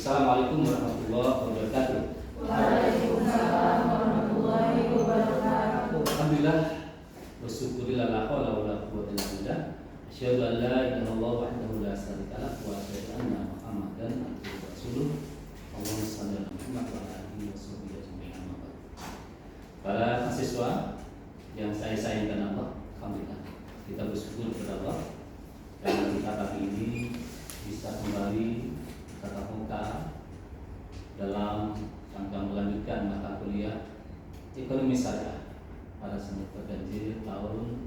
Assalamualaikum warahmatullahi wabarakatuh. Waalaikumsalam warahmatullahi wabarakatuh. Alhamdulillah, bersyukurillah la haula wala quwwata illa billah. Asyhadu an la ilaha illallah wahdahu la syarika lah wa asyhadu anna Muhammadan abduhu wa rasuluh. Allahumma shalli ala Muhammad wa ala alihi washabihi ajma'in. Para mahasiswa yang saya sayangkan Allah, alhamdulillah kita bersyukur kepada Allah karena kita pagi ini bisa kembali tatap muka dalam rangka melanjutkan mata kuliah ekonomi syariah pada semester ganjil tahun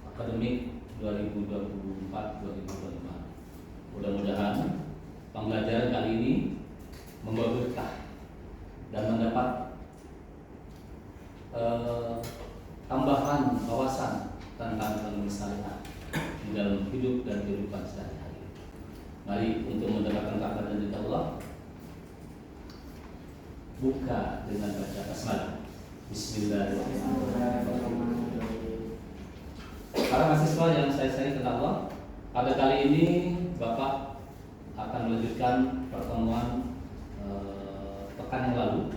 akademik 2024-2025. Mudah-mudahan pembelajaran kali ini membawa berkah dan mendapat tambahan wawasan tentang ekonomi syariah di dalam hidup dan kehidupan sehari-hari. Mari untuk mendapatkan rahmat dari Allah, buka dengan baca basmalah. Bismillahirrahmanirrahim. Para mahasiswa yang saya sayangkan Allah, pada kali ini Bapak akan melanjutkan pertemuan pekan yang lalu,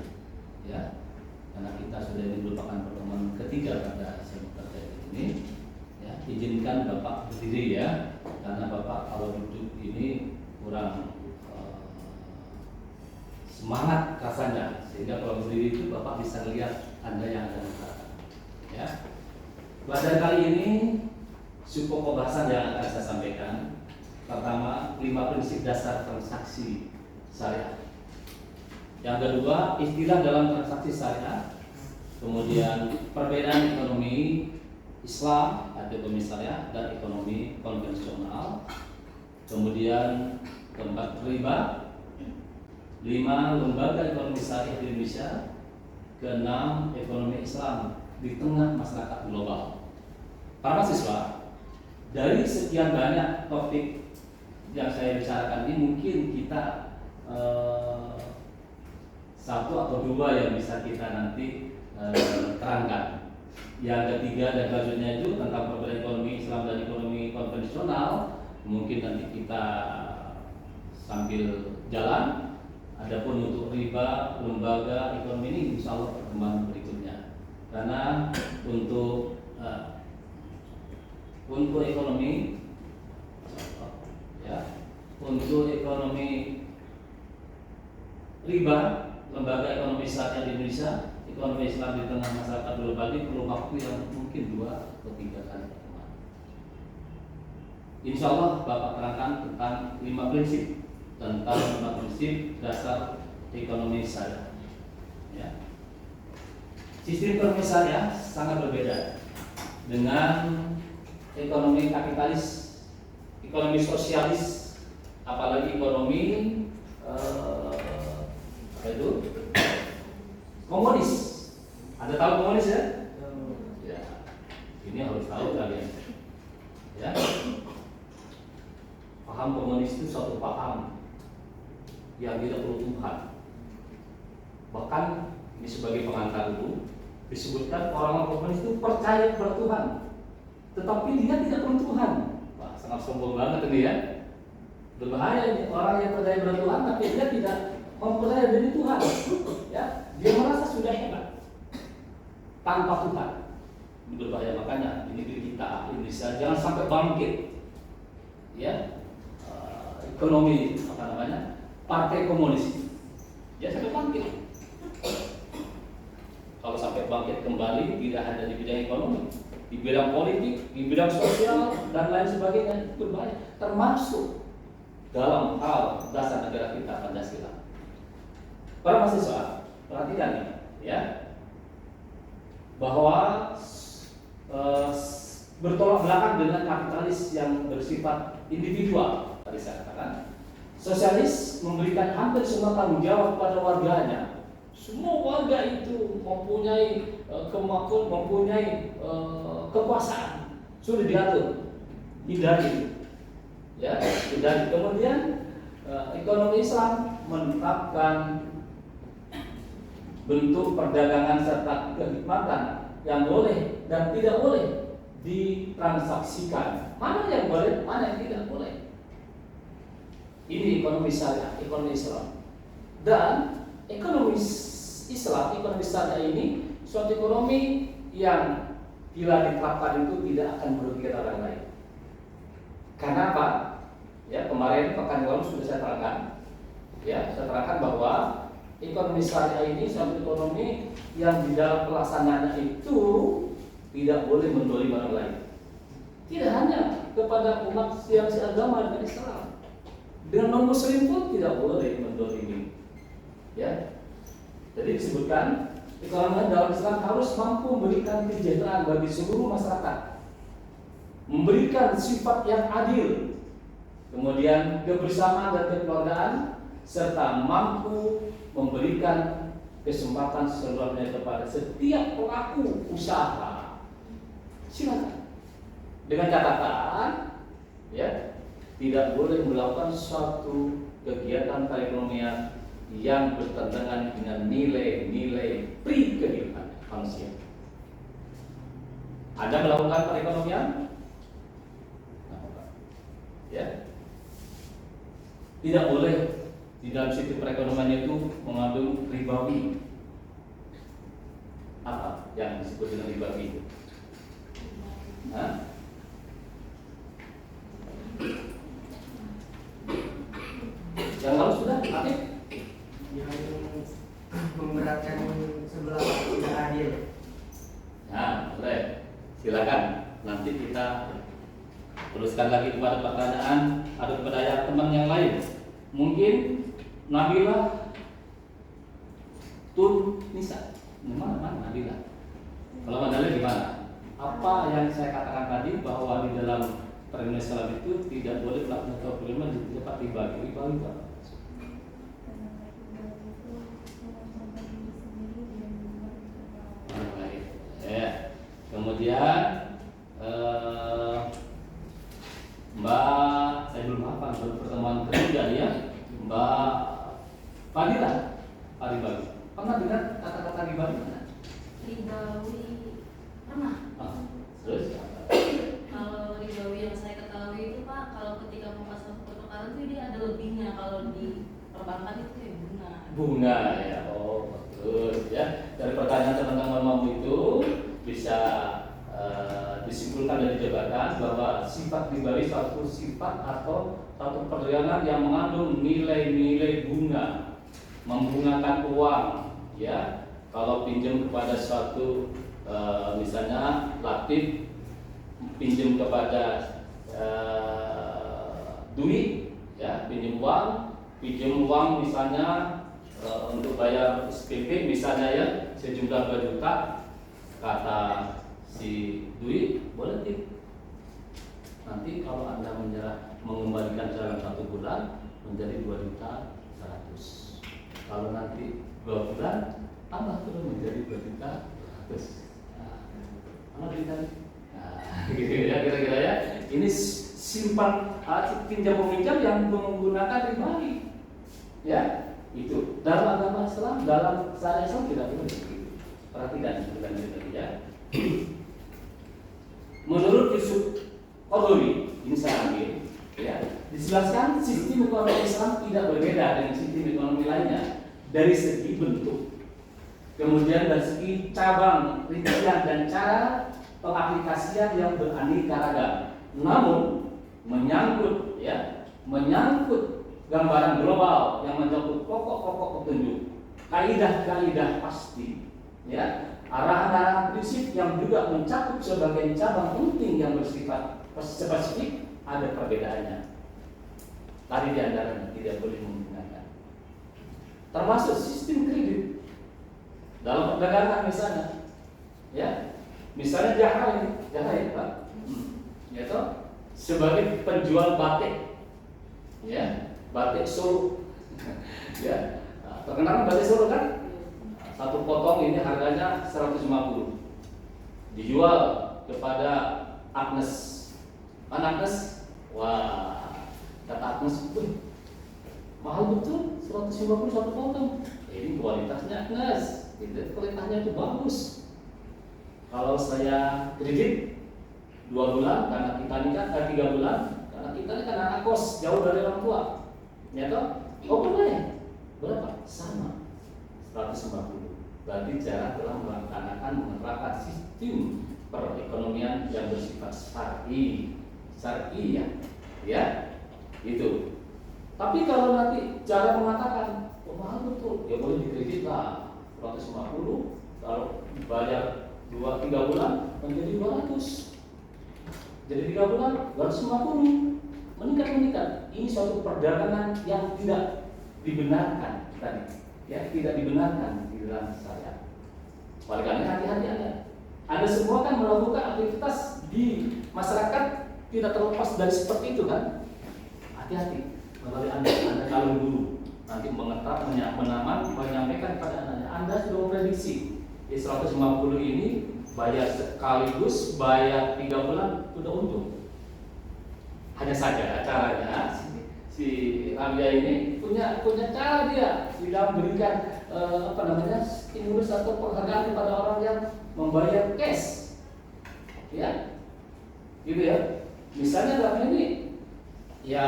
ya, karena kita sudah ini merupakan pertemuan ketiga pada semester ini. Ya, izinkan Bapak berdiri ya, karena Bapak kalau duduk ini kurang semangat rasanya, sehingga kalau berdiri itu Bapak bisa lihat Anda yang ada di belakang. Ya. Pada kali ini suku pembahasan yang akan saya sampaikan. Pertama, 5 prinsip dasar transaksi syariah. Yang kedua, istilah dalam transaksi syariah. Kemudian perbedaan ekonomi Islam atau ekonomi syariah dan ekonomi konvensional. Kemudian keempat, riba. 5, lembaga ekonomi syariah di Indonesia. Keenam, ekonomi Islam di tengah masyarakat global. Para mahasiswa, dari sekian banyak topik yang saya bicarakan ini, mungkin kita satu atau dua yang bisa kita nanti terangkan. Yang ketiga dan selanjutnya itu tentang perbedaan ekonomi Islam dan ekonomi konvensional, mungkin nanti kita sambil jalan. Adapun untuk riba, lembaga ekonomi ini insya Allah pertemuan berikutnya. Karena untuk ekonomi, ya, untuk ekonomi riba, lembaga ekonomi syariah di Indonesia, ekonomi Islam di tengah masyarakat global ini perlu waktu yang mungkin 2 atau 3 kali pertemuan. Insya Allah Bapak terangkan tentang 5 prinsip dasar ekonomi syariah. Ya. Sistem ekonomi syariah sangat berbeda dengan ekonomi kapitalis, ekonomi sosialis, apalagi ekonomi komunis. Ada tahu komunis ya? Ya. Ini harus tahu kalian. Ya. Paham komunis itu suatu paham yang tidak perlu Tuhan. Bahkan ini sebagai pengantar dulu disebutkan orang komunis itu percaya kepada Tuhan, tetapi dia tidak perlu Tuhan. Wah, sangat sombong banget ini ya. Berbahaya ini orang yang percaya kepada Tuhan tapi dia tidak mempercaya diri Tuhan. Ya, dia merasa sudah hebat tanpa Tuhan. Ini berbahaya, makanya ini negeri kita Indonesia jangan sampai bangkit. Ya, ekonomi apa namanya? Partai komunis. Ya sampai bangkit. Kalau sampai bangkit kembali tidak hanya di bidang ekonomi, di bidang politik, di bidang sosial dan lain sebagainya, itu berbahaya. Termasuk dalam hal dasar negara kita Pancasila. Para mahasiswa, perhatikan nih, ya, bahwa bertolak belakang dengan kapitalis yang bersifat individual. Tadi saya katakan, sosialis memberikan hampir semua tanggung jawab kepada warganya. Semua warga itu mempunyai kemampuan, mempunyai kekuasaan, sudah diatur, hindari, ya, hindari. Kemudian ekonomi Islam menetapkan bentuk perdagangan serta kenikmatan yang boleh dan tidak boleh ditransaksikan. Mana yang boleh, mana yang tidak boleh. Ini ekonomi syariah, ekonomi Islam. Dan ekonomi Islam, ekonomi syariah ini suatu ekonomi yang bila diterapkan itu tidak akan merugikan orang lain. Karena apa? Ya, kemarin pekan yang lalu sudah saya terangkan. Ya, saya terangkan bahwa ekonomi syariah ini suatu ekonomi yang di dalam pelaksanaannya itu tidak boleh mendolimi orang lain. Tidak hanya kepada umat yang seagama dengan Islam, dengan non-Muslim pun tidak boleh mendolimi. Ya, jadi disebutkan ekonomi dalam Islam harus mampu memberikan kesejahteraan bagi seluruh masyarakat, memberikan sifat yang adil, kemudian kebersamaan dan kekeluargaan, serta mampu memberikan kesempatan seluruhnya kepada setiap pelaku usaha. Silakan. Dengan catatan, ya, tidak boleh melakukan suatu kegiatan perekonomian yang bertentangan dengan nilai-nilai pri kehidupan manusia. Anda melakukan perekonomian, ya, tidak boleh di dalam situ perekonomian itu mengandung ribawi. Apa yang disebut dengan ribawi itu? Nah, yang lalu sudah aktif yang memberatkan sebelah tidak adil. Nah, boleh. Silakan. Nanti kita teruskan lagi kepada pertanyaan atau kepada teman yang lain. Mungkin Nabila Tun Nisa. Mana Nabila? Kalau Mandala gimana? Apa yang saya katakan tadi bahwa di dalam perekonomian Islam itu tidak boleh melakukan perekonomian di tempat dibagi. Ya. Kemudian Mbak, saya belum hafal baru pertemuan ketiga ya, Mbak Fadila, Ribawi. Pernah dengar kata-kata ribawi? Ribawi pernah. Terus? Kalau ribawi yang saya ketahui itu Pak, kalau ketika mau pasang pertukaran itu dia ada lebihnya. Kalau di perbankan itu ya bunga. Bunga ya, oh bagus ya. Dari pertanyaan teman-teman mau itu bisa disimpulkan dari jawaban bahwa sifat ribawi suatu sifat atau satu perdagangan yang mengandung nilai-nilai bunga, membungakan uang, ya. Kalau pinjam kepada suatu misalnya Latif pinjam kepada duit, ya, pinjam uang misalnya untuk bayar SPP misalnya ya sejumlah 2 juta, kata si duit boleh tip. Nanti kalau Anda mengembalikan dalam 1 bulan menjadi 2 juta 100. Kalau nanti 2 bulan tambah terus menjadi 2 juta 100. Nah, gitu ya kira-kira ya. Ini simpan pinjam meminjam yang menggunakan ribawi. Ya, itu dalam agama Islam, dalam syariat Islam tidak boleh begitu. Perhatikan bukan itu ya. Menurut Yusuf Qaradawi, ini saya ambil, ya, dijelaskan sistem ekonomi Islam tidak berbeda dengan sistem ekonomi lainnya dari segi bentuk, kemudian dari segi cabang, rincian dan cara pengaplikasian yang beraneka ragam. Namun menyangkut gambaran global yang mencakup pokok-pokok petunjuk, kaidah-kaidah pasti, ya. Arahan-arahan prinsip yang juga mencakup sebagian cabang penting yang bersifat spesifik ada perbedaannya. Tadi di antaranya tidak boleh menggunakan, termasuk sistem kredit dalam perdagangan misalnya, ya, misalnya jahit, Pak, yaitu sebagai penjual batik, ya, batik Solo, ya, terkenal batik Solo kan? Satu potong ini harganya 150, dijual kepada Agnes. Agnes, wah, kata Agnes, mahal betul, 150 satu potong. Ini kualitasnya Agnes, kualitasnya itu bagus. Kalau saya kredit 2 bulan karena kita nikah, 3 bulan karena kita ini kan anak kos jauh dari orang tua. Ya toh? Oh boleh. Berapa? Sama. 150. Berarti negara telah melaksanakan menerapkan sistem perekonomian yang bersifat syar'i ya, ya, itu. Tapi kalau nanti cara mengatakan, oh mahal betul, ya boleh dikredit lah 150, kalau bayar 2-3 bulan menjadi 200, jadi 3 bulan 250, meningkat. Ini suatu perdagangan yang tidak dibenarkan tadi, ya, tidak dibenarkan di dalam syariat. Oleh karena hati-hati Anda semua kan melakukan aktivitas di masyarakat tidak terlepas dari seperti itu kan. Hati-hati. Kembali Anda kalau dulu nanti menyampaikan kepada Anda sudah memprediksi di 150 ini bayar sekaligus bayar 3 bulan sudah untung. Hanya saja caranya si Rabia ini punya cara dia dalam memberikan stimulus atau penghargaan kepada orang yang membayar cash, ya, gitu ya. Misalnya dalam ini, ya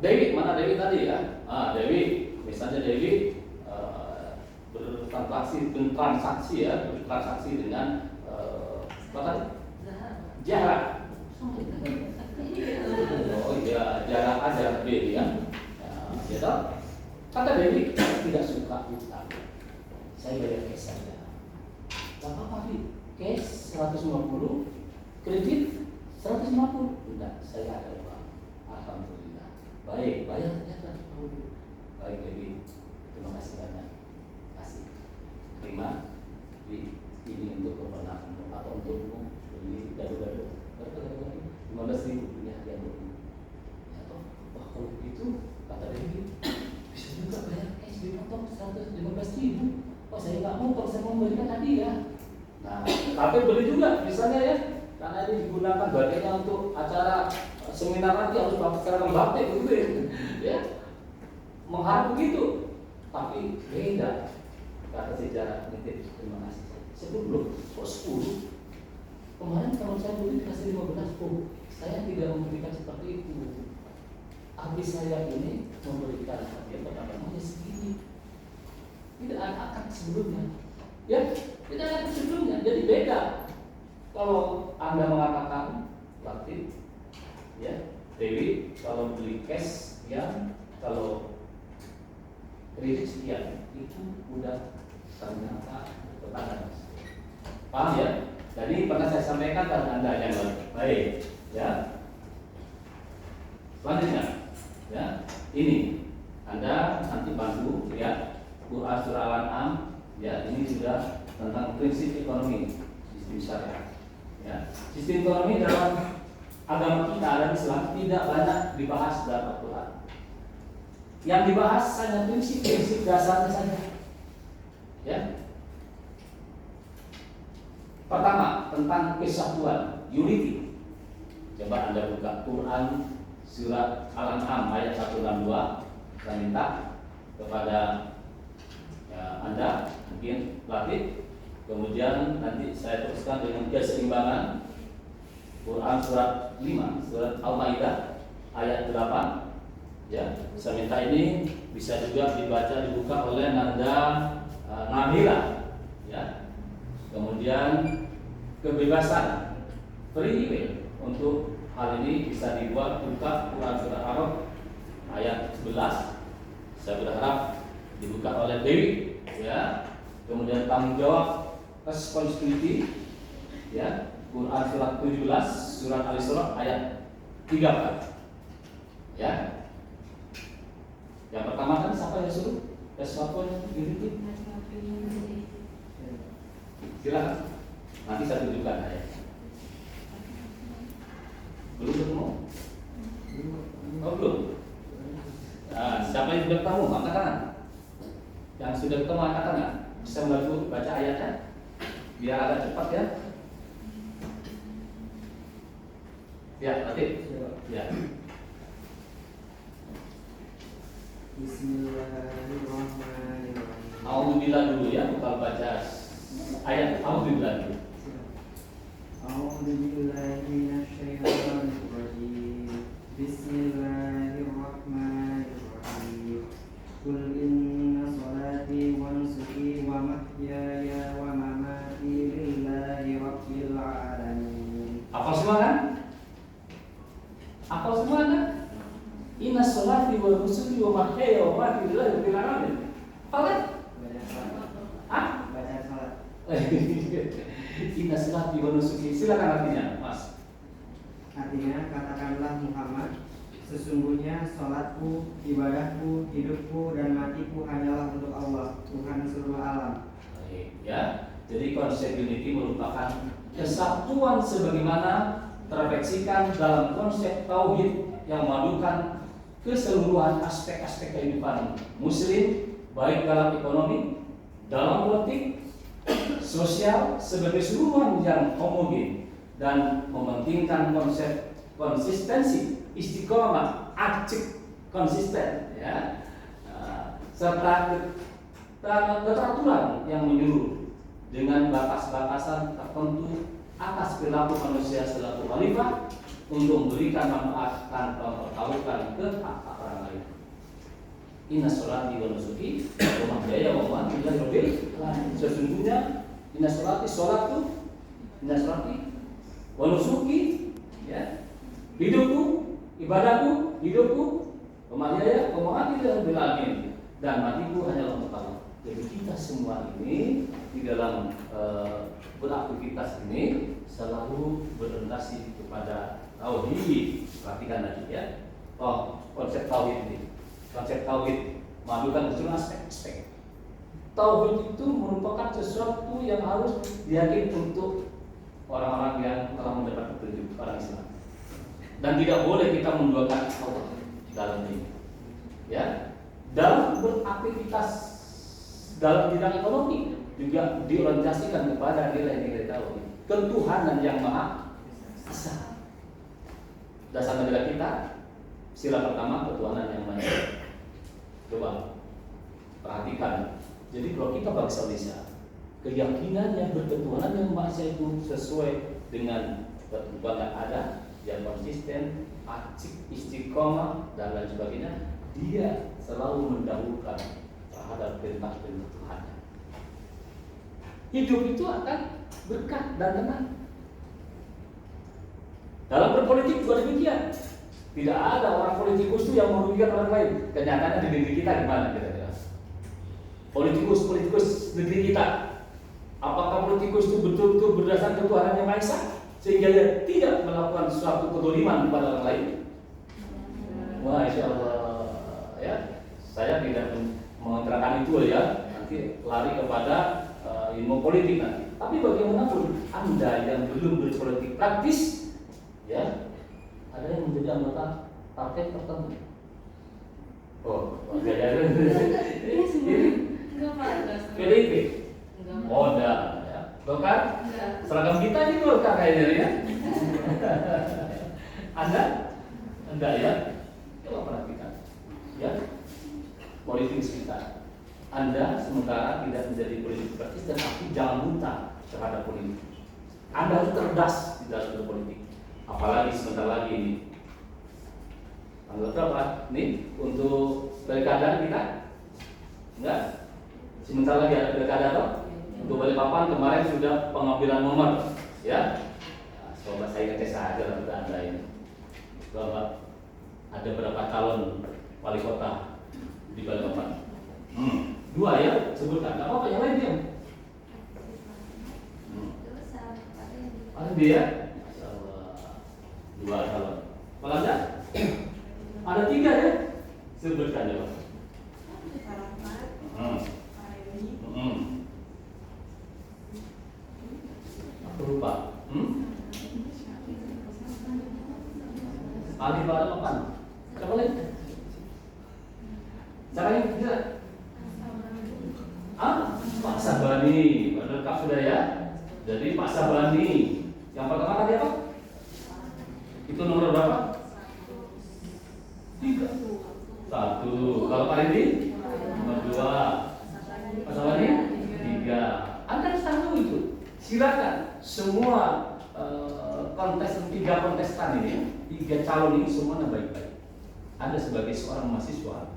Dewi, mana Dewi tadi ya? Dewi, misalnya Dewi bertransaksi dengan apa tadi? Zahra. Oh iya, jarak aja Dewi ya. Ya toh? Kata Dewi tidak suka utang. Saya bayar cash saja. Gak apa-apa Bi, cash 150, kredit 150. Enggak, saya ada uang. Alhamdulillah. Baik, bayar ternyata 150. Baik Dewi, terima kasih banyak. Kasih. Terima. Ini untuk keponakan atau untukmu beli gado-gado. Berapa 15.000 punya hadiah untukmu. Ya toh, wah kalau begitu kata Dewi bisa juga bayar cash dipotong 115.000. Oh saya nggak mau, kalau saya mau memberikan hadiah. Nah, tapi beli juga misalnya ya, karena ini digunakan batiknya untuk acara seminar nanti harus pakai batik gitu ya. Mengharap begitu, tapi beda. Kata sejarah nitip terima kasih. 10 kok 10? Kemarin kalau saya beli dikasih 15, oh saya tidak memberikan seperti itu. Habis saya ini memberikan hadiah pertamanya segini. Tidak akan sebelumnya, ya, tidak akan sebelumnya. Jadi beda. Kalau Anda mengatakan berarti, ya, Dewi kalau beli cash sekian, kalau kredit sekian, itu udah ternyata bertanda. Paham ya? Jadi pernah saya sampaikan pada Anda yang baik, ya. Selanjutnya, ya, ini Anda nanti bantu lihat Quran Surah Al-An'am, ya, ini sudah tentang prinsip ekonomi sistem syariat. Ya, sistem ekonomi dalam agama kita dalam Islam tidak banyak dibahas dalam Al-Quran. Yang dibahas hanya prinsip-prinsip dasarnya saja. Ya. Pertama, tentang kesatuan, unity. Coba Anda buka Quran Surah Al-An'am ayat 162. Saya minta kepada Anda mungkin latih, kemudian nanti saya teruskan dengan keseimbangan. Quran surat 5, surat Al-Maidah ayat 8. Ya, saya minta ini bisa juga dibuka oleh Nanda Nabila. Ya. Kemudian kebebasan free will untuk hal ini bisa dibuat buka Quran surat Araf ayat 11. Saya berharap dibuka oleh Dewi, ya. Kemudian tanggung jawab responsibility, ya, Quran surat 17, surat Al-Isra ayat 3. Ya. Yang pertama kan siapa yang suruh? Sesuatu yang diri. Silakan. Nanti saya tunjukkan ayat. Belum ketemu? Oh belum. Nah, siapa yang sudah ketemu? Angkat tangan. Yang sudah ketemu angkat tangan. Bisa membantu baca ayatnya? Biar agak cepat ya. Ya, nanti. Ya. Bismillahirrahmanirrahim. Alhamdulillah dulu ya, bukan baca ayat Alhamdulillah dulu. A'udzu billahi minasyaitonir rajim. Bismillahirrahmanirrahim. mahyaya wa mamati lillahi rabbil alamin. Apa semua kan? Apa semua kan? Inna sholati wa nusuki wa mahyaya wa mamati lillahi rabbil alamin. Apa kan? Baca salat. Hah? Baca salat. Inna sholati wa nusuki. Silakan artinya, Mas. Artinya, katakanlah Muhammad, sesungguhnya sholatku, ibadahku, hidupku, dan matiku hanyalah untuk Allah, Tuhan seluruh alam. Baik, ya. Jadi konsep unity merupakan kesatuan sebagaimana terrefleksikan dalam konsep tauhid yang memadukan keseluruhan aspek-aspek kehidupan muslim, baik dalam ekonomi, dalam politik, sosial sebagai seluruhan yang homogen dan mementingkan konsep konsistensi, istiqomah, acik, konsisten, ya, serta keteraturan yang menyuruh dengan batas-batasan tertentu atas perilaku manusia selaku khalifah untuk memberikan manfaat tanpa mempertaruhkan ke hak orang lain. Inna sholati wa nusuki wa mahyaya wa mamati lillahi rabbil alamin. Sesungguhnya inna sholati sholatku, inna sholati wa nusuki, ya, hidupku, ibadahku, hidupku, wa mahyaya wa mamati lillahi rabbil alamin, dan matiku hanyalah untuk Allah. Jadi kita semua ini di dalam beraktivitas ini selalu berorientasi kepada tauhid. Perhatikan tadi, ya. Konsep tauhid ini. Konsep tauhid memadukan keseluruhan aspek-aspek. Tauhid itu merupakan sesuatu yang harus diyakini untuk orang-orang yang telah mendapat petunjuk, orang Islam. Dan tidak boleh kita menduakan Allah dalam ini. Ya, dalam beraktivitas dalam bidang ekonomi juga diorientasikan kepada nilai-nilai tauhid, ketuhanan yang maha esa. Dasar negara kita, sila pertama ketuhanan yang maha esa. Coba perhatikan. Jadi kalau kita bangsa Indonesia, keyakinan yang berketuhanan yang maha esa itu sesuai dengan ketentuan yang ada, yang konsisten, acik, istiqomah, dan lain sebagainya. Dia selalu mendahulukan terhadap perintah-perintah Tuhannya. Hidup itu akan berkah dan tenang. Dalam berpolitik juga demikian. Tidak ada orang politikus itu yang merugikan orang lain. Kenyataannya di negeri kita gimana kira-kira? Politikus negeri kita, apakah politikus itu betul-betul berdasarkan ketuhanan yang Maha Esa sehingga dia tidak melakukan suatu kedoliman kepada orang lain? Masya Allah, ya. Saya tidak mengontrakan itu, ya. Nanti lari kepada ilmu politik nanti. Tapi bagaimanapun Anda yang belum berpolitik praktis, ya, ada yang menjadi anggota partai tertentu. Oh, enggak Pak, enggak. PDIP. Enggak. Oh, enggak, ya. Golkar? Enggak. Seragam kita ini Golkar kayaknya, ya. Anda? Enggak, ya. Coba perhatikan, ya. Politik sekitar. Anda sementara tidak menjadi politik praktis, dan tapi jangan buta terhadap politik. Anda harus cerdas di dalam berpolitik. Apalagi sebentar lagi ini. Tanggal berapa? Nih untuk pilkada kita? Enggak? Sebentar lagi ada pilkada toh? Untuk Balikpapan kemarin sudah pengambilan nomor, ya. Nah, coba saya ngetes saja lah Anda ini. Bapak, ada berapa calon wali kota di Balikpapan? 2 ya, sebutkan. Gak apa-apa, yang lain diam. Ada dia? Masya Allah. 2 calon. Kalau Anda? Ada 3 ya? Sebutkan ya Pak. Aku lupa. Ali Balikpapan. Siapa lagi? Caranya tidak? Pak Sabani, lengkap sudah ya. Jadi Pak Sabani, yang pertama tadi apa? Itu nomor berapa? 3. 1. Kalau Pak Indi? Nomor 2. Pak Sabani? 3. Anda harus tahu itu. Silakan semua tiga kontestan ini, 3 calon ini semuanya baik-baik. Anda sebagai seorang mahasiswa,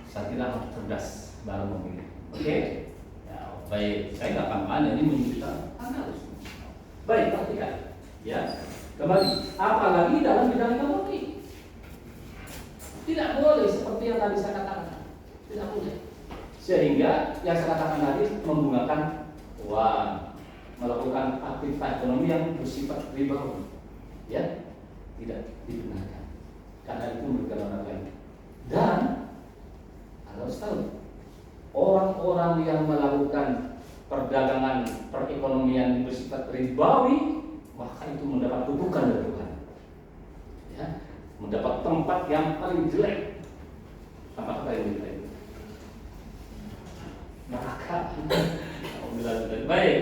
saya kira harus cerdas dalam memilih. Oke? Ya, baik, saya nggak kampanye, ini menunjukkan analis. Baik, perhatikan. Ya, kembali. Apalagi dalam bidang ekonomi, tidak boleh seperti yang tadi saya katakan, tidak boleh. Sehingga yang saya katakan tadi menggunakan uang, melakukan aktivitas ekonomi yang bersifat ribawi, ya, tidak dibenarkan. Karena itu merugikan orang lain. Dan Anda harus tahu, orang-orang yang melakukan perdagangan perekonomian yang bersifat ribawi, maka itu mendapat kutukan dari Tuhan. Ya, mendapat tempat yang paling jelek. Tempat apa yang jelek? Neraka. Baik.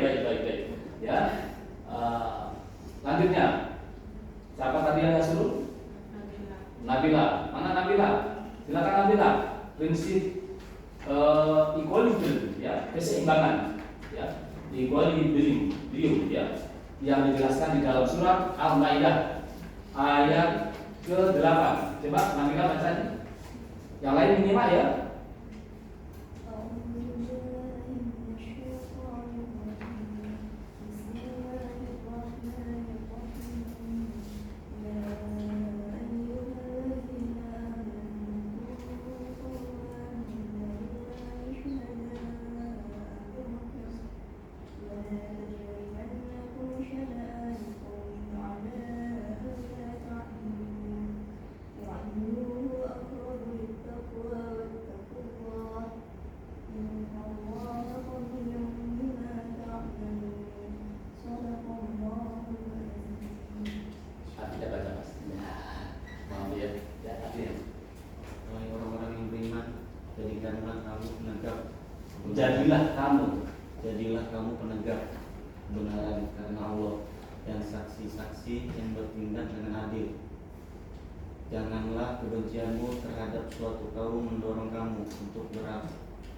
Ya, lanjutnya. Siapa tadi yang saya suruh? Nabila. Mana Nabila? Silakan Nabila. Prinsip equilibrium, ya, keseimbangan, ya, equilibrium, ya, yang dijelaskan di dalam surat Al-Maidah ayat ke-8. Coba Nabila baca. Yang lain minimal ya. Jadilah kamu penegak kebenaran karena Allah dan saksi-saksi yang bertindak dengan adil. Janganlah kebencianmu terhadap suatu kaum mendorong kamu untuk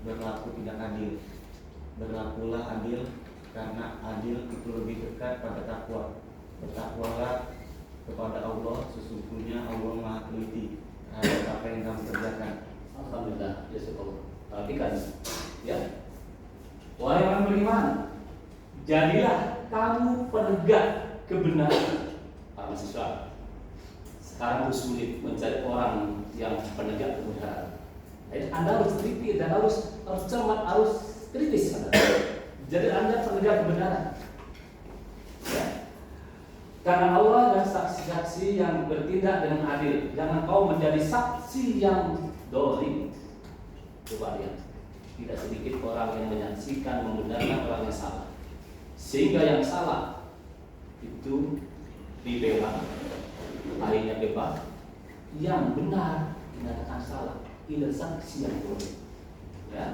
berlaku tidak adil. Berlakulah adil, karena adil itu lebih dekat pada takwa. Bertakwalah kepada Allah, sesungguhnya Allah Maha Teliti terhadap apa yang kamu kerjakan. Alhamdulillah, ya syukur. Perhatikan, ya. Wahai orang beriman, jadilah kamu penegak kebenaran. Pak mahasiswa, sekarang sulit mencari orang yang penegak kebenaran. Jadi Anda harus teliti dan harus cermat, harus kritis. Jadi Anda penegak kebenaran, ya. Karena Allah dan saksi-saksi yang bertindak dengan adil. Jangan kau menjadi saksi yang dolim. Coba lihat, tidak sedikit orang yang menyaksikan membenarkan orang yang salah, sehingga yang salah itu dibela, akhirnya bebas, yang benar dinyatakan salah, tidak saksi yang dolim. Ya.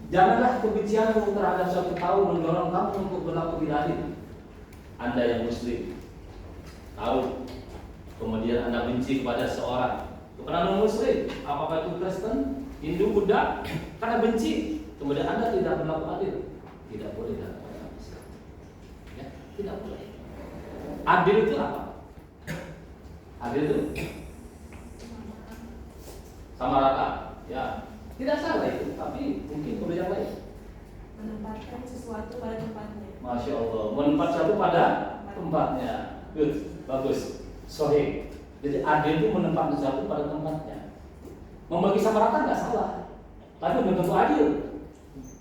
Janganlah kebencianmu terhadap suatu kaum mendorong kamu untuk berlaku tidak adil. Anda yang muslim tahu, kemudian Anda benci kepada seorang non-muslim, apakah itu Kristen, Hindu, Buddha, karena benci, kemudian Anda tidak berlaku adil, tidak boleh dalam agama Islam. Ya, tidak boleh. Adil itu apa? Adil itu sama rata, ya. Tidak salah itu, tapi mungkin kemudian lain. Menempatkan sesuatu pada tempatnya. Masya Allah, menempatkan sesuatu pada tempatnya. Good, bagus, sahih. Jadi adil itu menempatkan sesuatu pada tempatnya. Membagi sama rata nggak salah, tapi belum tentu adil.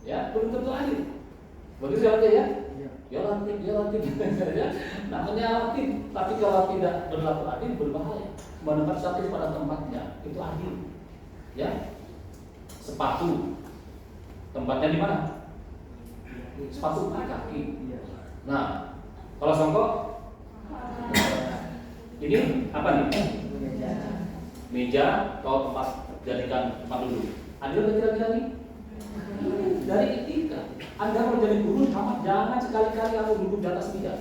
Ya, belum tentu adil. Begitu ya, ya? Ya latih, ya. Namanya latih, tapi kalau tidak berlaku adil berbahaya. Menempatkan sesuatu pada tempatnya, itu adil. Ya, sepatu, tempatnya di mana? Sepatu di kaki. Nah, kalau songkok, ini apa nih? Meja, kalau tempat jadikan tempat duduk. Adil kira-kira nih? Dari etika. Anda mau jadi guru, jangan sekali-kali kamu duduk di atas meja.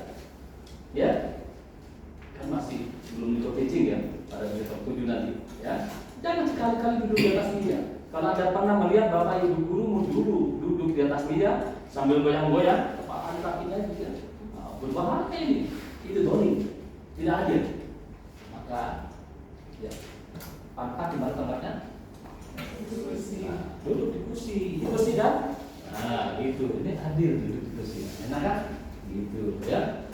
Ya, kan masih belum itu teaching ya, pada semester 7 nanti. Ya, jangan sekali-kali duduk di atas meja. Kalau Anda pernah melihat bapak ibu guru mau duduk di atas meja sambil goyang-goyang, kepala kakinya juga berbahaya ini. Itu dolim, tidak adil. Maka, ya, pangkat di mana tempatnya? Duduk di kursi dan Nah, gitu. Ini adil duduk di kursi. Enak kan? Gitu ya.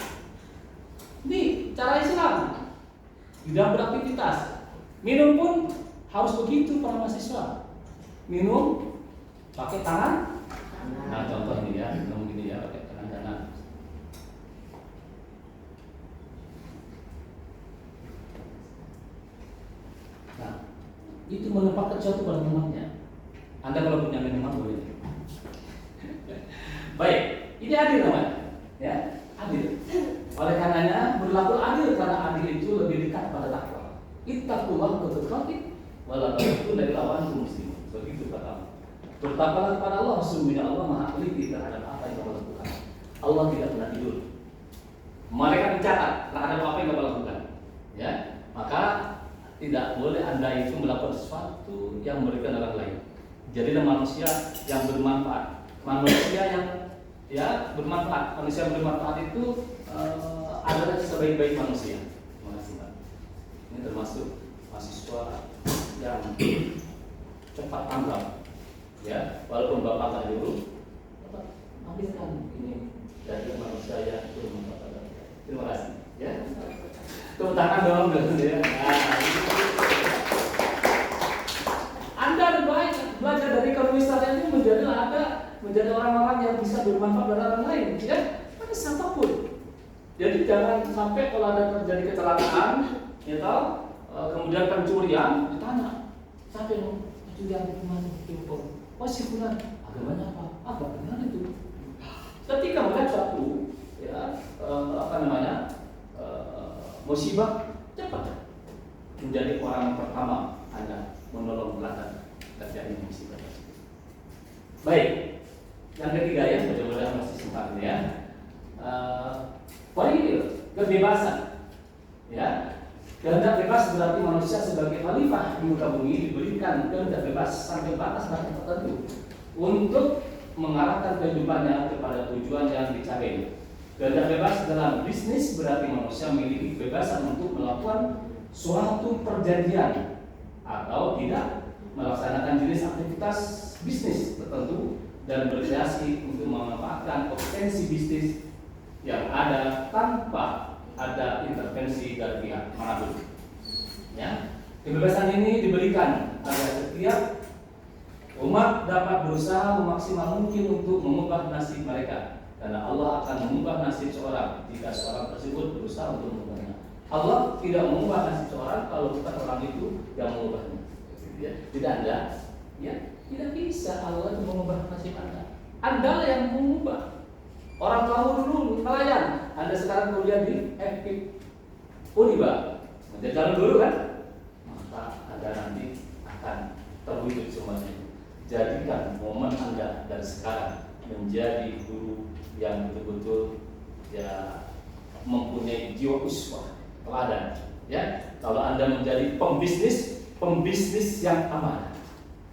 Ini cara Islam di dalam beraktivitas. Minum pun harus begitu para mahasiswa. Minum pakai tangan. Nah, contoh ini ya, minum gini ya, pakai tangan kanan. Nah, itu menempatkan sesuatu pada tempatnya. Anda kalau punya minuman boleh. Baik, ini adil namanya, ya, adil. Oleh karenanya berlaku adil karena adil itu lebih dekat pada takwa. Ittaqullah wa tuqatih wala takun dari lawan muslim. Begitu kata. Bertakwalah kepada Allah, sesungguhnya Allah Maha teliti terhadap apa yang kamu lakukan. Allah tidak pernah tidur. Mereka mencatat terhadap apa yang kamu lakukan. Ya, maka tidak boleh Anda itu melakukan sesuatu yang merugikan orang lain. Jadilah manusia yang bermanfaat. Manusia yang ya bermanfaat. Manusia yang bermanfaat itu adalah sebaik-baik manusia. Terima kasih, Pak. Ini termasuk mahasiswa yang cepat tanggap. Ya, walaupun Bapak tak dulu, Bapak ambilkan ini dari manusia yang bermanfaat. Terima kasih. Ya. Tepuk tangan dong, ya. Nah, Anda lebih baik belajar dari kemisalan ini menjadi orang-orang yang bisa bermanfaat pada orang lain, ya. Pada siapapun. Jadi jangan sampai kalau ada terjadi kecelakaan, ya tahu, kemudian pencurian ditanya, siapa yang pencurian di mana itu? Oh si fulan, agamanya apa? Apa benar itu? Ketika melihat suatu, ya musibah, cepat menjadi orang pertama Anda menolong belakang terjadi musibah. Baik, yang ketiga ya, mudah-mudahan masih sempat ya. Poin ini kebebasan, ya. Kehendak bebas berarti manusia sebagai khalifah di muka bumi diberikan kehendak bebas sampai batas tertentu untuk mengarahkan kehidupannya kepada tujuan yang dicapai. Kehendak bebas dalam bisnis berarti manusia memiliki kebebasan untuk melakukan suatu perjanjian atau tidak melaksanakan jenis aktivitas bisnis tertentu dan berkreasi untuk memanfaatkan potensi bisnis yang ada tanpa ada intervensi dari pihak manapun. Ya, kebebasan ini diberikan agar setiap umat dapat berusaha semaksimal mungkin untuk mengubah nasib mereka, karena Allah akan mengubah nasib seorang jika seorang tersebut berusaha untuk mengubahnya. Allah tidak mengubah nasib seorang kalau bukan orang itu yang mengubahnya. Ya, tidak ada, ya, tidak bisa Allah itu mengubah nasib Anda. Anda yang mengubah. Orang kamu dulu nelayan, Anda sekarang kuliah di FIP Uniba, menjadi calon guru kan? Maka Anda nanti akan terwujud semuanya. Jadikan momen Anda dari sekarang menjadi guru yang betul-betul ya mempunyai jiwa uswah, teladan. Ya, kalau Anda menjadi pembisnis yang aman,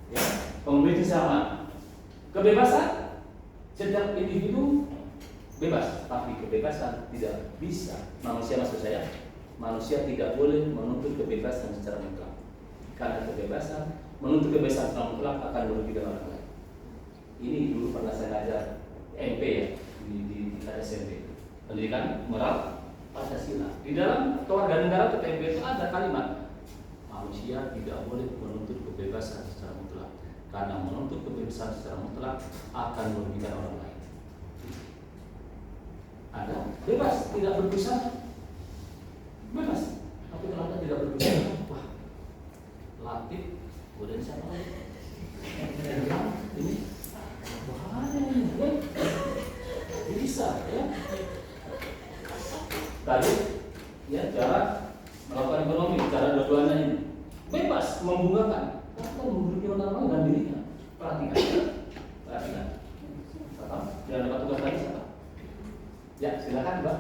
ya, pembisnis yang aman. Kebebasan setiap individu bebas, tapi kebebasan tidak bisa. Manusia maksud saya, manusia tidak boleh menuntut kebebasan secara mutlak. Karena kebebasan, menuntut kebebasan secara mutlak akan merugikan orang lain. Ini dulu pernah saya ngajar MP ya di SMP, pendidikan moral Pancasila. Di dalam Kewarganegaraan atau TMP itu ada kalimat manusia tidak boleh menuntut kebebasan secara mutlak, karena menuntut kebebasan secara mutlak akan merugikan orang lain. Anda bebas tidak berbusana, bebas. Tapi kalau Anda tidak berbusana, wah, latih, kemudian siapa lagi? Ini bahaya ini, ya? Bisa, ya. Tadi, ya, cara melakukan ekonomi, cara dua-duanya ini bebas, membunggakan, atau merugikan orang lain dan dirinya. Perhatikan. Jangan dapat tugas lagi siapa? Ya, silakan Mbak.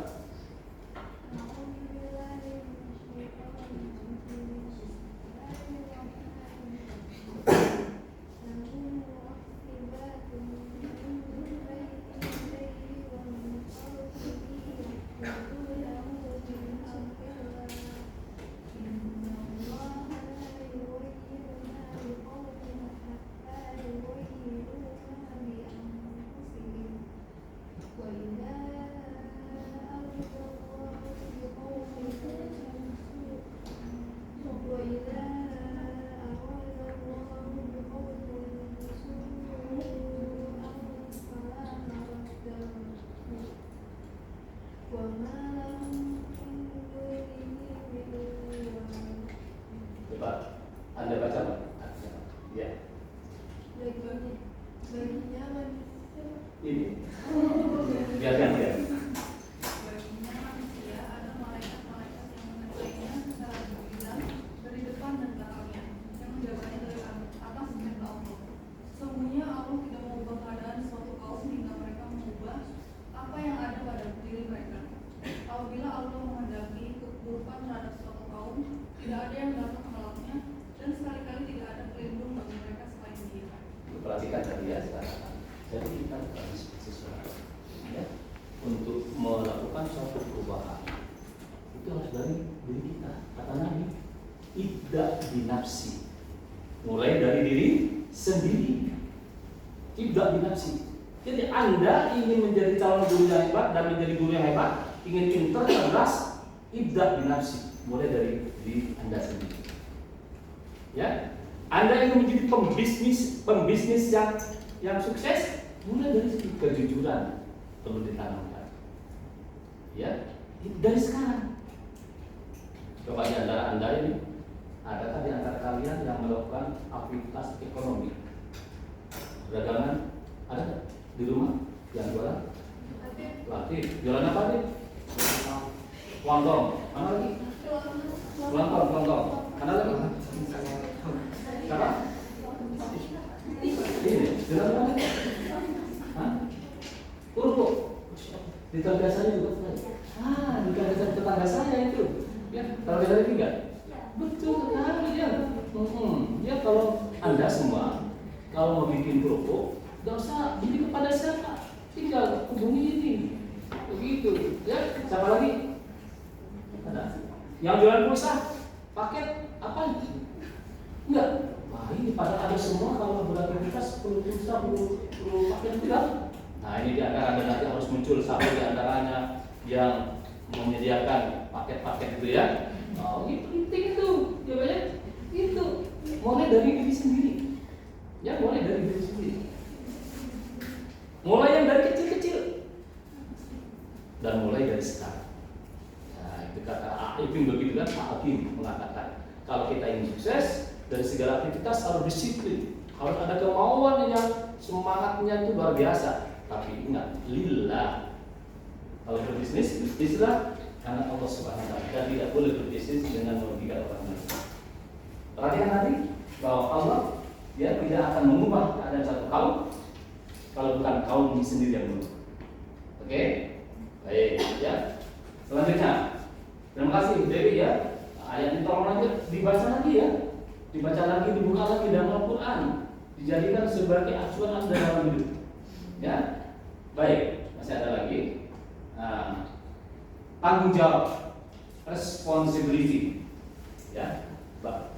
tidak ada yang dapat menolaknya, dan sekali-kali tidak ada pelindung bagi mereka selain Dia. Perhatikan tadi ya sekarang. Jadi kita harus sesuatu ya untuk melakukan suatu perubahan itu harus dari diri kita. Kata Nabi, ibda binafsi, mulai dari diri sendiri. Ibda binafsi. Jadi Anda ingin menjadi calon guru yang hebat dan menjadi guru yang hebat, ingin pintar, cerdas, ibda binafsi, mulai dari diri Anda sendiri. Ya, Anda ingin menjadi pembisnis yang sukses, mulai dari segi kejujuran perlu ditanamkan. Ya, dari sekarang. Coba di antara Anda ini, adakah di antara kalian yang melakukan aktivitas ekonomi? Perdagangan ada nggak di rumah yang jualan? Latih, jualan apa nih? Lontong, mana lagi? Lontong, mana lagi? Apa? Ini, jualan apa? Hah? Kerupuk. Di tetangga saya juga pernah. Di tetangga saya itu. Ya, kalau kita lagi enggak? Betul sekali ya. Ya kalau Anda semua kalau mau bikin kerupuk, nggak usah bikin kepada siapa, tinggal hubungi ini, begitu. Ya, siapa lagi? Ada. Yang jualan pulsa, paket apa? Enggak. Wah ini pada ada semua kalau beraktivitas perlu pulsa, perlu paket tidak? Nah ini di antara Anda nanti harus muncul satu di antaranya yang menyediakan paket-paket itu ya. Oh itu penting itu, ya banyak itu. Mulai dari diri sendiri. Ya mulai dari diri sendiri. Mulai yang dari kecil-kecil dan mulai dari sekarang. Nah itu kata Ibn begitu kan, Pak Hakim mengatakan kalau kita ingin sukses dari segala aktivitas harus disiplin, harus ada kemauan yang semangatnya itu luar biasa. Tapi ingat, lillah. Kalau berbisnis, bisnislah karena Allah Subhanahu wa taala. Dan tidak boleh berbisnis dengan merugikan orang lain. Perhatikan tadi bahwa Allah dia tidak akan mengubah keadaan satu kaum kalau bukan kaum sendiri yang berubah. Oke? Baik, ya. Selanjutnya, terima kasih Dewi ya. Ayat ini tolong lanjut dibaca lagi ya. Dibaca lagi, dibuka lagi dalam Al-Quran. Dijadikan sebagai acuan Anda dalam hidup. Ya, baik. Masih ada lagi. Tanggung jawab, responsibility. Ya, Pak.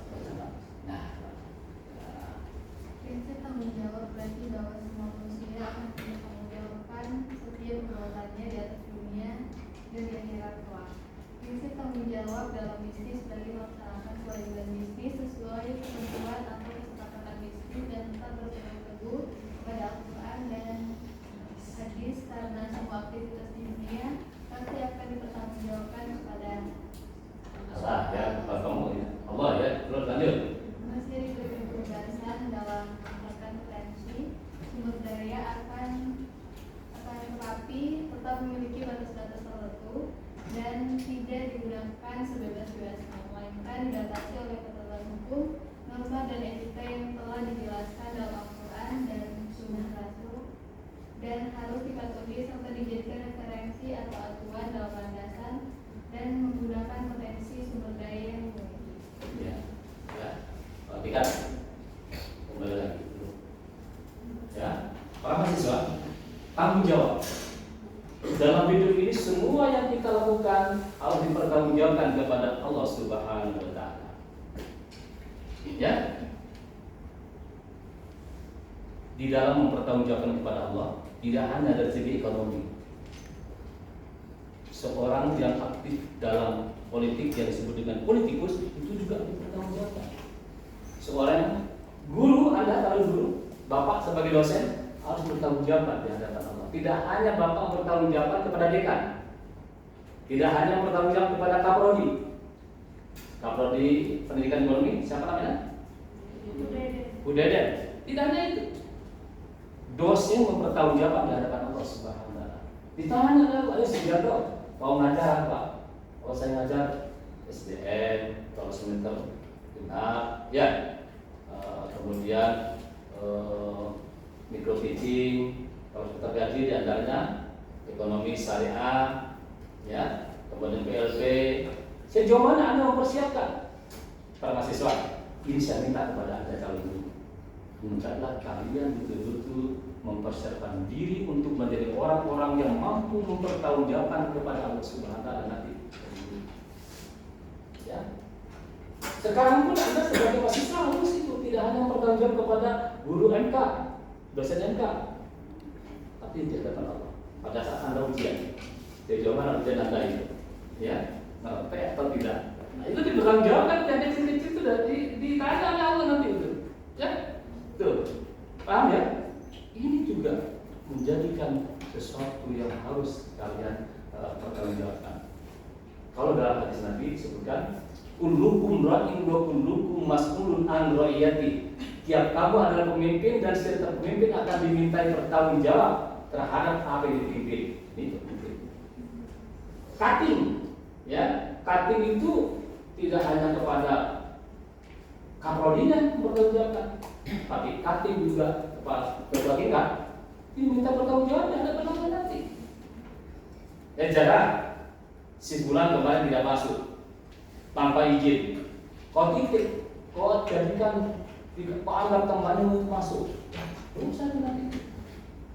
Prinsip tanggung jawab berarti bahwa semua manusia akan mempertanggungjawabkan setiap perbuatannya di atas dunia dan di akhirat kelak. Prinsip tanggung jawab dalam bisnis bagi melaksanakan kewajiban bisnis sesuai ketentuan atau kesepakatan bisnis dan tetap berpegang teguh kepada Al-Quran dan hadis karena semua aktivitas di dunia pasti akan dipertanggungjawabkan kepada Allah ya, kamu ya. Allah ya, terus lanjut. Masih diberi kebebasan dalam menggunakan potensi sumber daya akan tetapi tetap memiliki batas-batas tertentu dan tidak digunakan sebebas-bebasnya, melainkan dibatasi oleh ketentuan hukum, norma dan etika yang telah dijelaskan dalam Al-Quran dan Sunnah Rasul dan harus dipatuhi serta dijadikan referensi atau acuan dalam landasan dan menggunakan potensi sumber daya yang dimiliki. Ya, ya. Perhatikan. Kembali lagi dulu. Ya, para mahasiswa, tanggung jawab. Dalam hidup ini semua yang kita lakukan harus dipertanggungjawabkan kepada Allah Subhanahu wa taala. Ya. Di dalam mempertanggungjawabkan kepada Allah, tidak hanya dari segi ekonomi. Seorang yang aktif dalam politik yang disebut dengan politikus itu juga dipertanggungjawabkan. Seorang guru, Anda kalau guru, Bapak sebagai dosen harus bertanggungjawabkan di hadapan Allah. Tidak hanya Bapak bertanggungjawabkan kepada dekan, tidak hanya bertanggungjawab kepada kaprodi. Kaprodi pendidikan ekonomi siapa namanya? Bu Deden. Tidak hanya itu. Dosen mempertanggungjawabkan di hadapan Allah Subhanahu wa taala. Ditanya oleh Sujarto, mau ngajar apa? Oh saya ngajar SDM, kalau semester genap, ya. Kemudian micro teaching, kalau kita gaji di antaranya ekonomi syariah, ya. Kemudian PLP. Sejauh mana Anda mempersiapkan? para mahasiswa, ini saya minta kepada Anda kali ini, hendaklah kalian betul-betul mempersiapkan diri untuk menjadi orang-orang yang mampu mempertanggungjawabkan kepada Allah Subhanahu wa taala nanti. Ya. Sekarang pun Anda sebagai mahasiswa harus itu tidak hanya bertanggung kepada guru MK, dosen MK, tapi di hadapan Allah. Pada saat Anda ujian, sejauh mana ujian Anda itu, ya, ngerti atau tidak? Nah itu dibertanggung jawabkan, yang kecil-kecil itu ditanya oleh Allah nanti itu, ya, tuh, paham ya? Ini juga menjadikan sesuatu yang harus kalian pertanggungjawabkan. Kalau dalam hadis Nabi disebutkan, kullukum ra'in wa kullukum mas'ulun an ra'iyati. Tiap kamu adalah pemimpin dan setiap pemimpin akan dimintai bertanggung jawab terhadap apa yang dipimpin. Ini pemimpin. Cutting, ya, cutting itu tidak hanya kepada kaprodinya bertanggung jawabkan, tapi cutting juga kepada berbagai tingkat. Diminta bertanggung jawab ada penonton nanti. Dan jarak si bulan kemarin tidak masuk tanpa izin, kau titik, kau jadikan tidak anggap temanmu masuk, urusan nanti.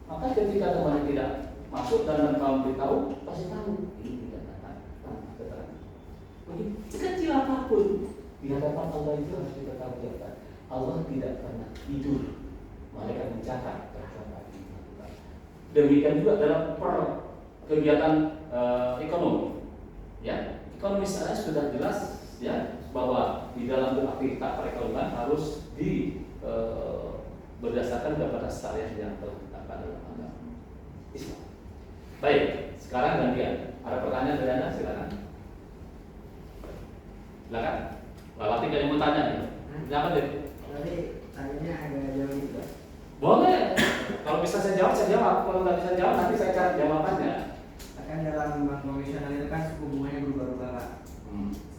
Maka ketika temannya tidak masuk dan kamu beritahu, pasti tahu ini tidak datang. Sekecil apapun di hadapan Allah itu harus kita tahu jawabkan. Allah tidak pernah tidur, malaikat mencatat tercatat. Demikian juga dalam kegiatan ekonomi, ya. Ekonomi saya sudah jelas, ya, bahwa di dalam beraktivitas perekonomian harus berdasarkan kepada syariat yang tertetapkan dalam agama Islam. Baik, sekarang gantian. Ada pertanyaan dari Anda? Silakan. Silakan. Lawati kalian mau tanya nih. Siapa deh? Tadi tanyanya agak jauh gitu. Boleh. Kalau bisa saya jawab, saya jawab. Kalau nggak bisa jawab, nanti saya cari jawabannya. Akan dalam bank konvensional itu kan suku bunganya berubah-ubah, Pak.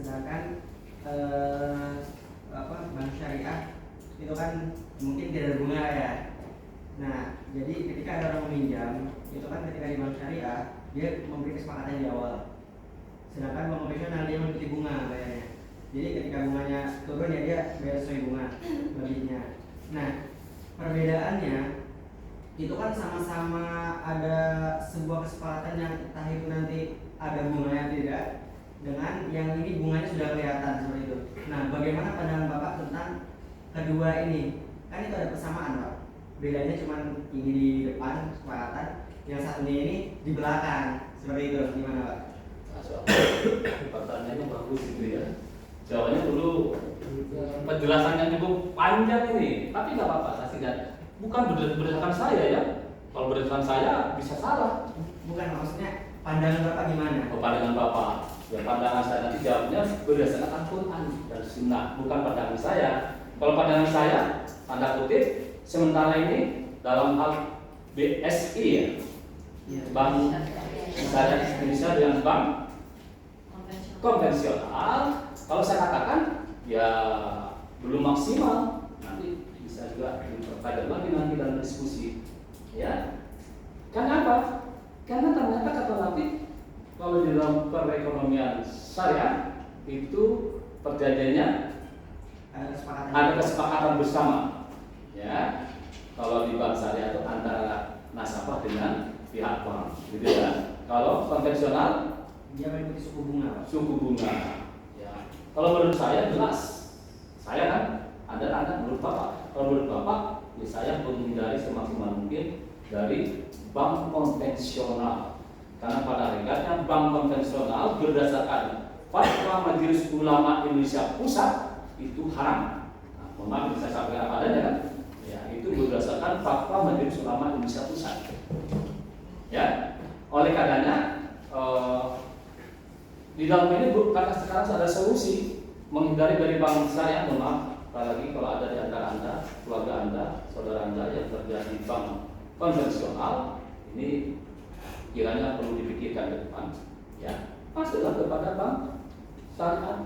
Sedangkan bank syariah itu kan mungkin tidak ada bunga ya. Nah, jadi ketika ada orang meminjam, itu kan ketika di bank syariah dia memberi kesepakatan di awal. Sedangkan bank konvensional dia mengikuti bunga bayarnya. Jadi ketika bunganya turun ya dia bayar sesuai bunga lebihnya. Nah, perbedaannya itu kan sama-sama ada sebuah kesepakatan yang entah itu nanti ada bunganya tidak, dengan yang ini bunganya sudah kelihatan seperti itu. Nah, bagaimana pandangan Bapak tentang kedua ini? Kan itu ada persamaan, Pak. Bedanya cuma ini di depan kesepakatan, yang satunya ini di belakang. Seperti itu, gimana, Pak? Pertanyaannya bagus itu ya. Jawabannya dulu penjelasannya cukup panjang ini, tapi nggak apa-apa, saya tidak. Bukan berdasarkan saya ya. Kalau berdasarkan saya bisa salah. Bukan, maksudnya pandangan Bapak gimana? Oh, pandangan Bapak. Ya pandangan saya nanti jawabnya berdasarkan Al-Quran dan Sunnah, bukan pandangan saya. Kalau pandangan saya, tanda kutip, sementara ini dalam hal BSI ya, Bank Syariah Indonesia dengan bank konvensional, kalau saya katakan ya belum maksimal, nanti bisa juga dipertajam lagi nanti dalam diskusi, ya. Karena apa? Karena ternyata kata Latif, kalau di dalam perekonomian syariah itu perjanjiannya ada kesepakatan bersama, ya. Kalau di bank syariah itu antara nasabah dengan pihak bank, gitu ya. Kalau konvensional dia mengikuti suku bunga, Pak. Suku bunga, ya. Kalau menurut saya jelas, saya kan Anda menurut Bapak. Kalau menurut Bapak, ya saya menghindari semaksimal mungkin dari bank konvensional. Karena pada hakikatnya bank konvensional berdasarkan fatwa Majelis Ulama Indonesia Pusat itu haram. Nah, mohon maaf saya sampaikan apa adanya kan? Ya, itu berdasarkan fatwa Majelis Ulama Indonesia Pusat. Ya, oleh karenanya di dalam ini karena sekarang ada solusi menghindari dari bank syariah. Mohon maaf, apalagi kalau ada di antara Anda, keluarga Anda, saudara Anda yang kerja di bank konvensional, ini kiranya perlu dipikirkan ke depan, ya. Masuklah kepada bank syariah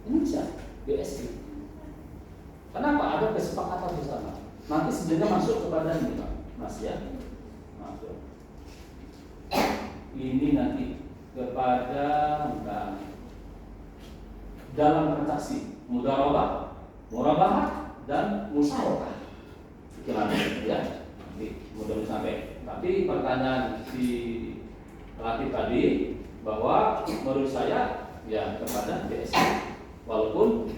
Indonesia, BSI. Kenapa? Ada kesepakatan bersama. Nanti sebenarnya masuk kepada ini, Pak, Mas ya, masuk. Ini nanti kepada dalam transaksi mudharabah, murabahat, dan musyawarah. Itulah ya. Mudah sampai. Tapi pertanyaan si pelatih tadi bahwa menurut saya ya kepada BSI, walaupun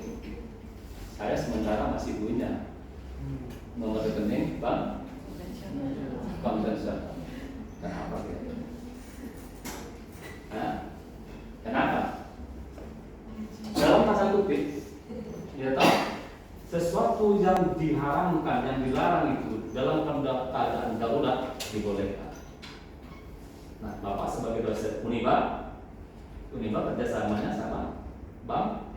saya sementara masih punya nomor rekening bank konvensional. Kenapa gitu? Kenapa? Dalam tanda kutip, ya tahu sesuatu yang diharamkan, yang dilarang itu dalam keadaan darurat dibolehkan. Nah, Bapak sebagai dosen Uniba kerjasamanya sama Bank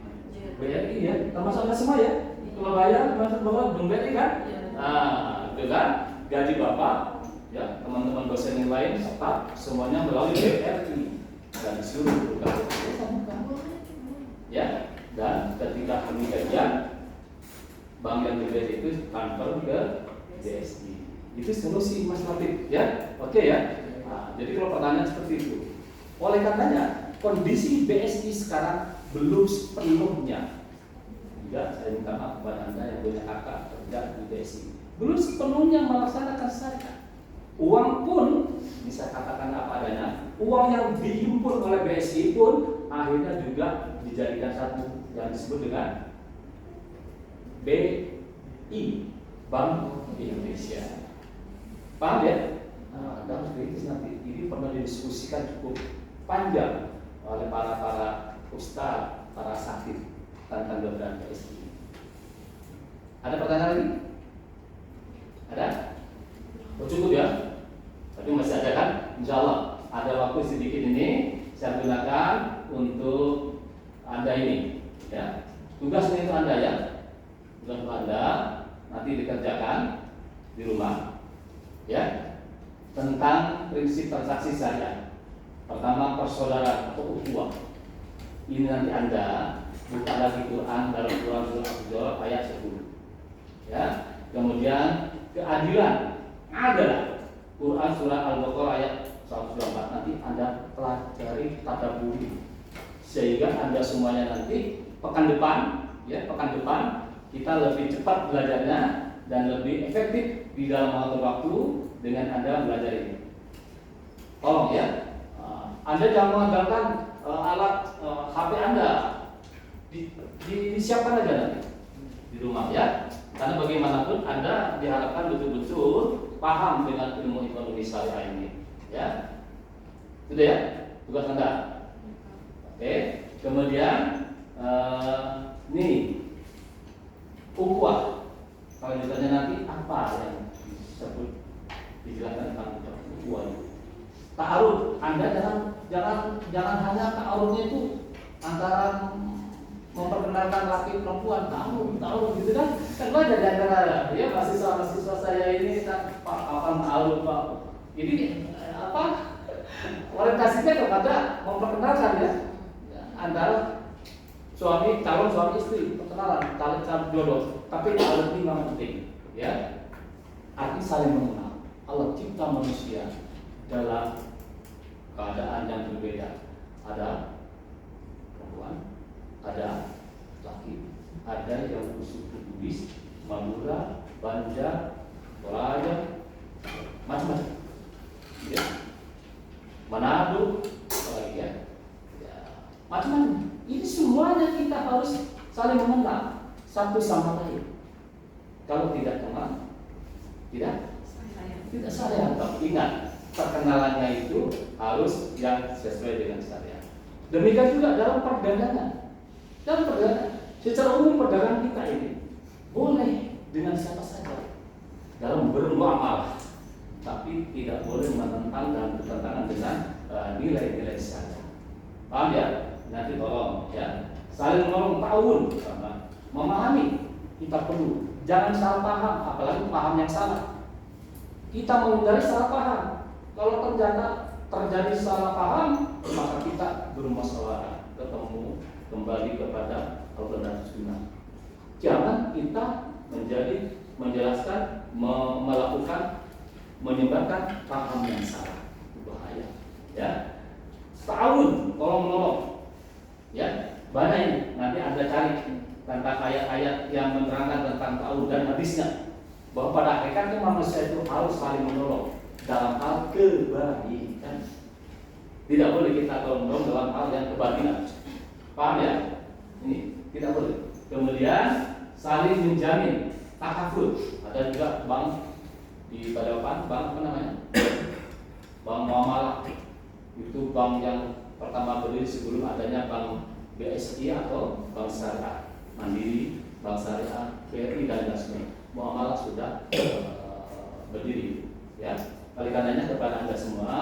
BRI ya, termasuk Anda semua ya. Kalau bayar, termasuk Bapak Bank BRI kan? Nah, itu kan gaji Bapak, ya teman-teman dosen yang lain, staf semuanya melalui BRI dan disuruh bukan. Ya, dan ketika kami gajian, bank yang berbeda itu transfer ke BSI. Itu solusi Mas Latif, ya, oke ya. Nah, jadi kalau pertanyaan seperti itu, oleh karenanya kondisi BSI sekarang belum sepenuhnya. Juga saya minta maaf kepada Anda yang punya kakak kerja di BSI, belum sepenuhnya melaksanakan syariat. Uang pun bisa katakan apa adanya. Uang yang dihimpun oleh BSI pun akhirnya juga dijadikan satu yang disebut dengan BI, Bank Indonesia. Paham ya? Nah, Anda harus kritis nanti. Ini pernah didiskusikan cukup panjang oleh para ustaz, para sakit tentang keberadaan BSI. Ada pertanyaan lagi? Ada? Oh, cukup ya? Tapi masih ada kan? Insya Allah ada waktu sedikit ini saya gunakan untuk Anda ini, ya. Tugasnya itu Anda ya. Tugas Anda nanti dikerjakan di rumah, ya. Tentang prinsip transaksi syariah. Pertama, persaudaraan atau ukhuwah. Ini nanti Anda buka lagi Quran dalam Quran surah Al-Baqarah ayat 10. Ya. Kemudian keadilan adalah Quran surah Al-Baqarah ayat 124. Nanti Anda pelajari tadabburi sehingga Anda semuanya nanti pekan depan, ya, pekan depan kita lebih cepat belajarnya dan lebih efektif di dalam waktu dengan Anda belajar ini. Tolong ya, Anda jangan mengandalkan alat HP Anda, disiapkan aja nanti di rumah ya. Karena bagaimanapun Anda diharapkan betul-betul paham dengan ilmu ekonomi syariah ini, ya. Sudah ya, tugas Anda. Oke, kemudian nih ukhuwah. Kalau ditanya nanti apa yang disebut dijelaskan tentang ukhuwah itu. Ta'aruf, Anda jangan hanya ta'arufnya itu antara memperkenalkan laki perempuan, ta'aruf gitu kan? Kan ada di antara ya mahasiswa saya ini kan Pak apa ta'aruf Pak. Ini apa? Orientasinya kepada memperkenalkan ya antara calon suami istri, perkenalan, calon jodoh. Tapi ta'aruf ini memang penting, ya. Arti saling mengenal. Allah cipta manusia dalam keadaan yang berbeda. Ada perempuan, ada laki, ada yang Bugis, Madura, Banjar, Toraja, macam-macam. Ya. Manado, apalagi ya. Macam-macam. Ini semuanya kita harus saling mengenal satu sama lain. Kalau tidak kenal, tidak syariat. Ingat, perkenalannya itu harus yang sesuai dengan syariat. Demikian juga dalam perdagangan. Dalam perdagangan, secara umum perdagangan kita ini boleh dengan siapa saja dalam bermuamalah, tapi tidak boleh menentang dan bertentangan dengan nilai-nilai syariat. Paham ya? Nanti tolong ya, saling menolong tahun sama memahami. Kita perlu jangan salah paham, apalagi paham yang salah. Kita menghindari salah paham. Kalau terjadi salah paham, maka kita bermasalah, ketemu kembali kepada Al-Quran dan Sunnah. Jangan kita menjelaskan, melakukan, menyebarkan paham yang salah, itu bahaya. Ya, tahun tolong menolong. Ya, mana ini? Nanti Anda cari tentang ayat-ayat yang menerangkan tentang Taurat dan hadisnya, bahwa pada hakikatnya manusia itu harus saling menolong dalam hal kebaikan. Tidak boleh kita menolong dalam hal yang kebatilan. Paham ya? Ini tidak boleh. Kemudian saling menjamin takaful. Ada juga bank di Balikpapan, bank apa namanya? Bank Muamalah. Itu bank yang pertama berdiri sebelum adanya bank BSI atau Bank Syariah Mandiri, Bank Syariah, BRI dan lain-lain. Muamalah sudah berdiri. Ya, oleh karenanya kepada Anda semua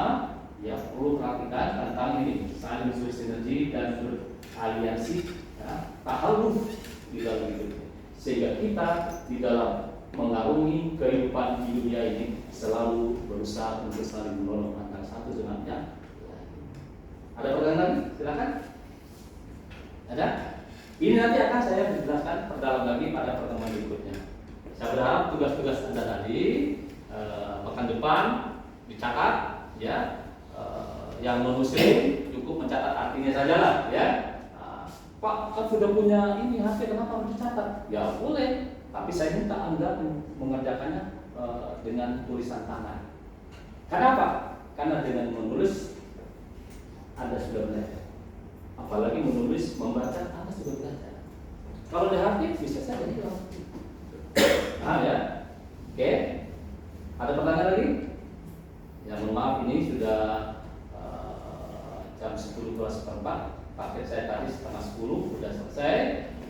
ya perlu perhatikan tentang ini saling bersinergi dan beraliansi, ya, tahaluf di dalam hidup, sehingga kita di dalam mengarungi kehidupan di dunia ini selalu berusaha untuk saling menolong antara satu dengan yang lain. Ada pertanyaan lagi? Silakan. Ada? Ini nanti akan saya jelaskan perdalam lagi pada pertemuan berikutnya. Saya berharap tugas-tugas Anda tadi pekan depan dicatat, ya. Yang non-muslim cukup mencatat artinya saja lah, ya. Pak, kan sudah punya ini HP, kenapa harus dicatat? Ya boleh, tapi saya minta Anda mengerjakannya dengan tulisan tangan. Kenapa? Karena dengan menulis Anda sudah belajar. Apalagi menulis, membaca, Anda sudah belajar. Kalau di HP bisa saja hilang. Ya, oke. Ada pertanyaan lagi? Ya, mohon maaf ini sudah jam 10 kurang seperempat. Paket saya tadi setengah 10 sudah selesai.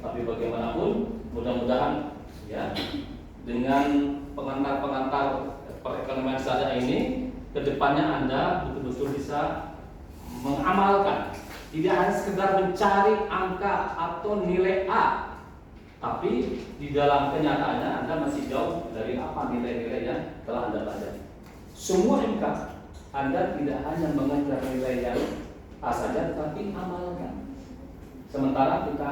Tapi bagaimanapun, mudah-mudahan ya dengan pengantar-pengantar perekonomian saya ini, kedepannya Anda betul-betul bisa mengamalkan. Tidak hanya sekedar mencari angka atau nilai A, tapi di dalam kenyataannya Anda masih jauh dari apa nilai-nilai yang telah Anda pelajari. Semua MK Anda tidak hanya mengejar nilai yang A saja, tetapi amalkan. Sementara kita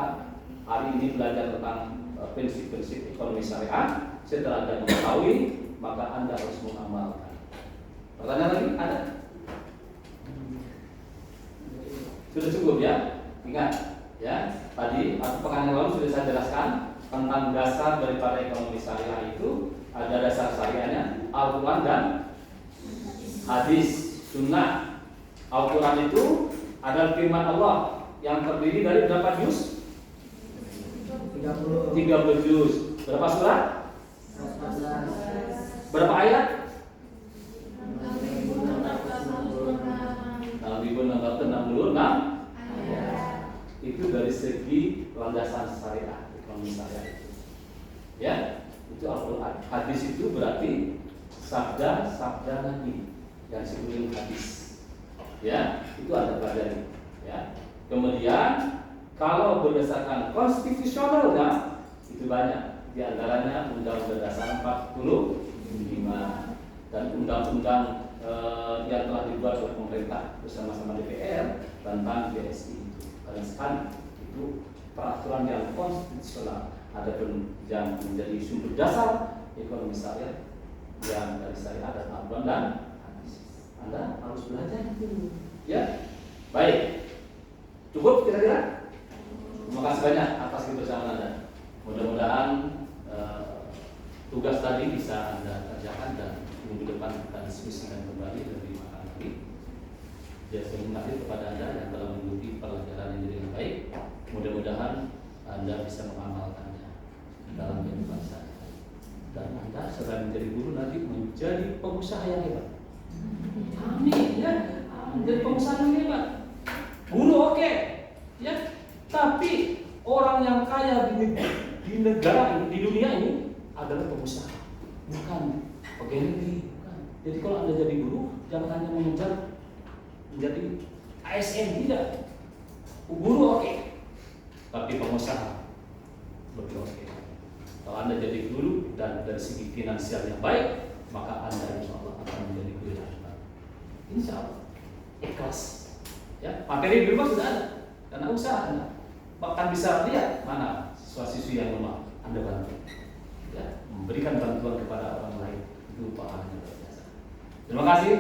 hari ini belajar tentang prinsip-prinsip ekonomi syariah, setelah Anda mengetahui, maka Anda harus mengamalkan. Pertanyaan lagi ada? Sudah cukup ya? Ingat ya, tadi atau pekan yang lalu sudah saya jelaskan tentang dasar daripada ekonomi syariah itu. Ada dasar syariahnya Al-Quran dan hadis, sunnah. Al-Quran itu adalah firman Allah yang terdiri dari berapa juz? 30 juz. Berapa surat? 14. Berapa ayat? 6.666 itu dari segi landasan syariah, ekonomi syariah itu. Ya, itu Al-Quran. Hadis itu berarti sabda Nabi yang disebut hadis. Ya, itu Anda pelajari. Ya. Kemudian kalau berdasarkan konstitusionalnya itu banyak. Di antaranya Undang-Undang Dasar 45 dan undang-undang yang telah dibuat oleh pemerintah bersama-sama DPR tentang BSI itu. Banyak sekali itu peraturan yang konstitusional. Adapun yang menjadi sumber dasar ekonomi syariah yang dari syariah dan Al-Quran dan hadis. Anda harus belajar itu. Ya, baik. Cukup kira-kira? Terima kasih banyak atas kebersamaan Anda. Mudah-mudahan tugas tadi bisa Anda kerjakan dan minggu depan kita diskusikan kembali lebih matang lagi. Saya terima kasih kepada Anda yang telah mengikuti pelajaran ini dengan baik. Mudah-mudahan Anda bisa mengamalkannya dalam kehidupan sehari-hari. Dan Anda selain menjadi guru nanti menjadi pengusaha yang hebat. Amin ya. Menjadi pengusaha yang hebat. Guru oke, ya. Tapi orang yang kaya di negara ini, di dunia ini adalah pengusaha, bukan pegawai negeri. Bukan. Jadi kalau Anda jadi guru, jangan hanya mengejar menjadi ASN, tidak. Guru oke, tapi pengusaha lebih oke. Kalau Anda jadi guru dan dari segi finansial yang baik, maka Anda insya Allah akan menjadi guru yang hebat. Insya Allah, ikhlas. Ya, materi di rumah sudah ada, karena usaha Anda. Bahkan bisa lihat mana siswa-siswi yang lemah, Anda bantu. Ya, memberikan bantuan kepada orang lain itu pahalanya luar biasa. Terima kasih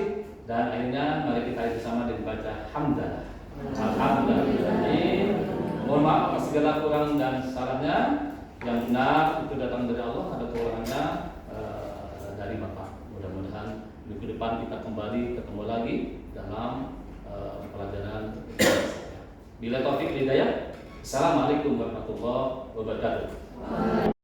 dan akhirnya mari kita bersama dengan baca hamdalah. Alhamdulillah. Mohon maaf atas segala segala kurang dan salahnya. Yang benar itu datang dari Allah, ada kekurangannya dari Bapak. Mudah-mudahan minggu depan kita kembali ketemu lagi dalam pelajaran. Bila taufik hidayah. Assalamualaikum warahmatullahi wabarakatuh.